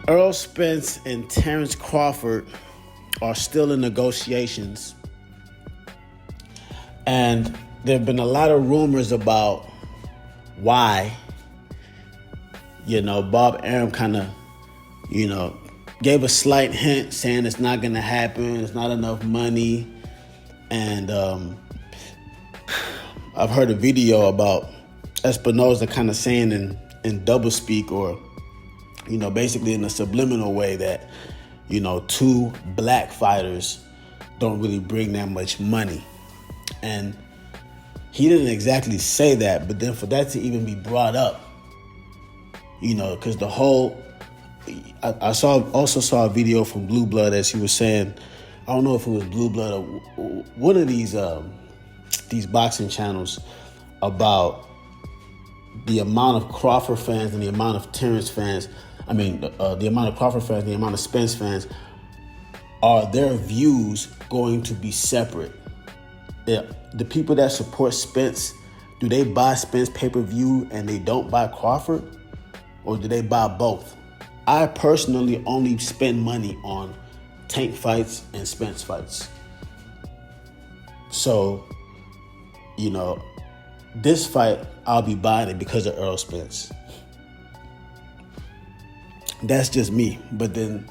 Earl Spence and Terrence Crawford are still in negotiations. And there have been a lot of rumors about why. Bob Arum kind of, gave a slight hint saying it's not going to happen. It's not enough money. And I've heard a video about Espinoza kind of saying in doublespeak or, basically in a subliminal way that, two black fighters don't really bring that much money. And he didn't exactly say that, but then for that to even be brought up, because the whole, I also saw a video from Blue Blood as he was saying, I don't know if it was Blue Blood or one of these boxing channels, about the amount of Crawford fans and the amount of Terrence fans. I mean, the amount of Crawford fans, the amount of Spence fans. Are their views going to be separate? The people that support Spence, do they buy Spence pay-per-view and they don't buy Crawford? Or do they buy both? I personally only spend money on Tank fights and Spence fights. So, this fight, I'll be buying it because of Earl Spence. That's just me. But then,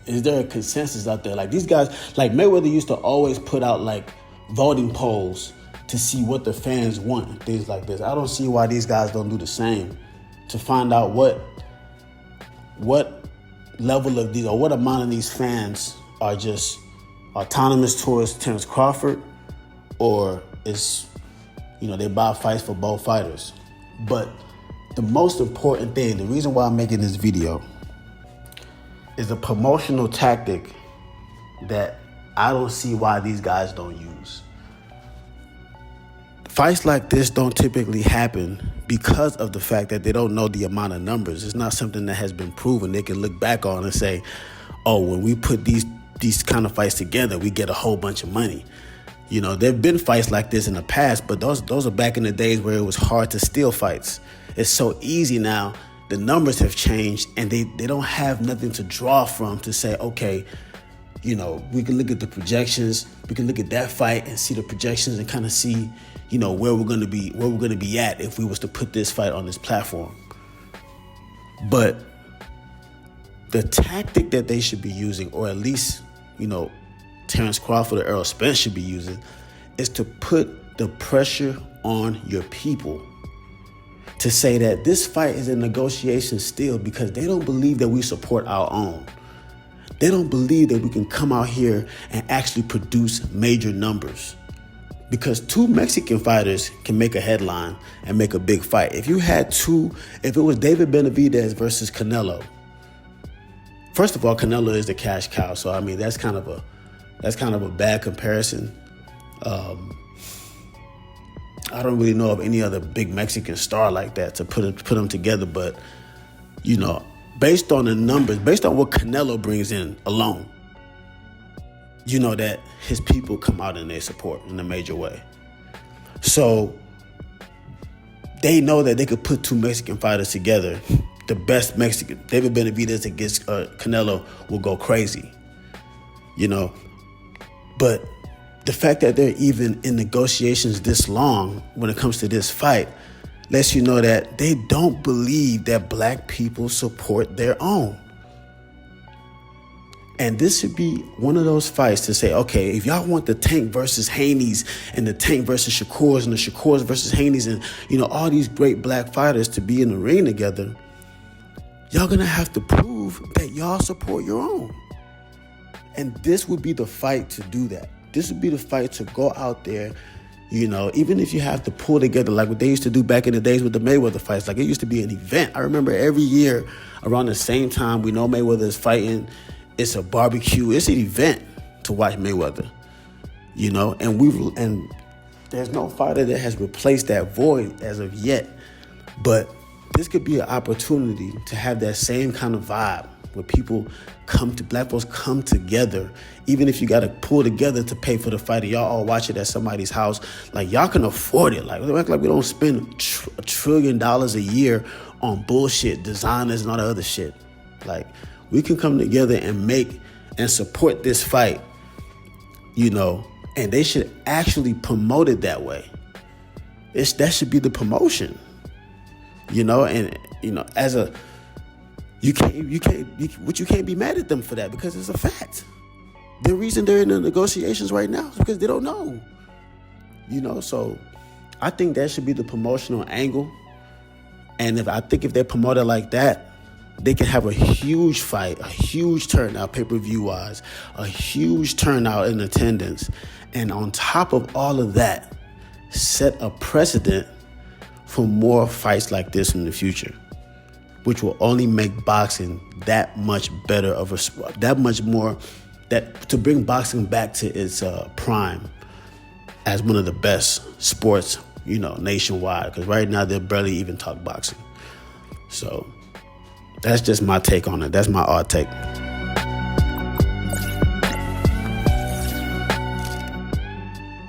is there a consensus out there? Like these guys, like Mayweather used to always put out like voting polls to see what the fans want and things like this. I don't see why these guys don't do the same to find out what level of these or what amount of these fans are just autonomous towards Terrence Crawford, or is they buy fights for both fighters. But the most important thing, the reason why I'm making this video, is a promotional tactic that I don't see why these guys don't use. Fights like this don't typically happen because of the fact that they don't know the amount of numbers. It's not something that has been proven. They can look back on and say, oh, when we put these kind of fights together, we get a whole bunch of money. There've been fights like this in the past, but those are back in the days where it was hard to steal fights. It's so easy now. The numbers have changed, and they don't have nothing to draw from to say, okay, we can look at the projections. We can look at that fight and see the projections and kind of see, where we're going to be at if we was to put this fight on this platform. But the tactic that they should be using, or at least, Terrence Crawford or Earl Spence should be using, is to put the pressure on your people to say that this fight is in negotiation still because they don't believe that we support our own. They don't believe that we can come out here and actually produce major numbers. Because two Mexican fighters can make a headline and make a big fight. If it was David Benavidez versus Canelo, first of all, Canelo is the cash cow. So, I mean, that's kind of a bad comparison. I don't really know of any other big Mexican star like that to put them together. But, based on the numbers, based on what Canelo brings in alone, that his people come out and they support in a major way. So they know that they could put two Mexican fighters together. The best Mexican, David Benavidez against Canelo, will go crazy. But the fact that they're even in negotiations this long when it comes to this fight lets you know that they don't believe that black people support their own. And this should be one of those fights to say, okay, if y'all want the Tank versus Haney's and the Tank versus Shakur's and the Shakur's versus Haney's and, all these great black fighters to be in the ring together, y'all gonna have to prove that y'all support your own. And this would be the fight to do that. This would be the fight to go out there, even if you have to pull together like what they used to do back in the days with the Mayweather fights. Like it used to be an event. I remember every year around the same time we know Mayweather is fighting, it's a barbecue, it's an event to watch Mayweather, and there's no fighter that has replaced that void as of yet. But this could be an opportunity to have that same kind of vibe where people black folks come together, even if you got to pull together to pay for the fight, and y'all all watch it at somebody's house. Like y'all can afford it. Like we don't spend $1 trillion a year on bullshit, designers and all that other shit. Like, we can come together and make and support this fight, and they should actually promote it that way. That should be the promotion, and as a you can't be mad at them for that, because it's a fact. The reason they're in the negotiations right now is because they don't know. So I think that should be the promotional angle. And if they promote it like that, they can have a huge fight, a huge turnout pay-per-view wise, a huge turnout in attendance. And on top of all of that, set a precedent for more fights like this in the future, which will only make boxing that much better to bring boxing back to its prime as one of the best sports, nationwide. Because right now they barely even talk boxing. So that's just my take on it. That's my odd take.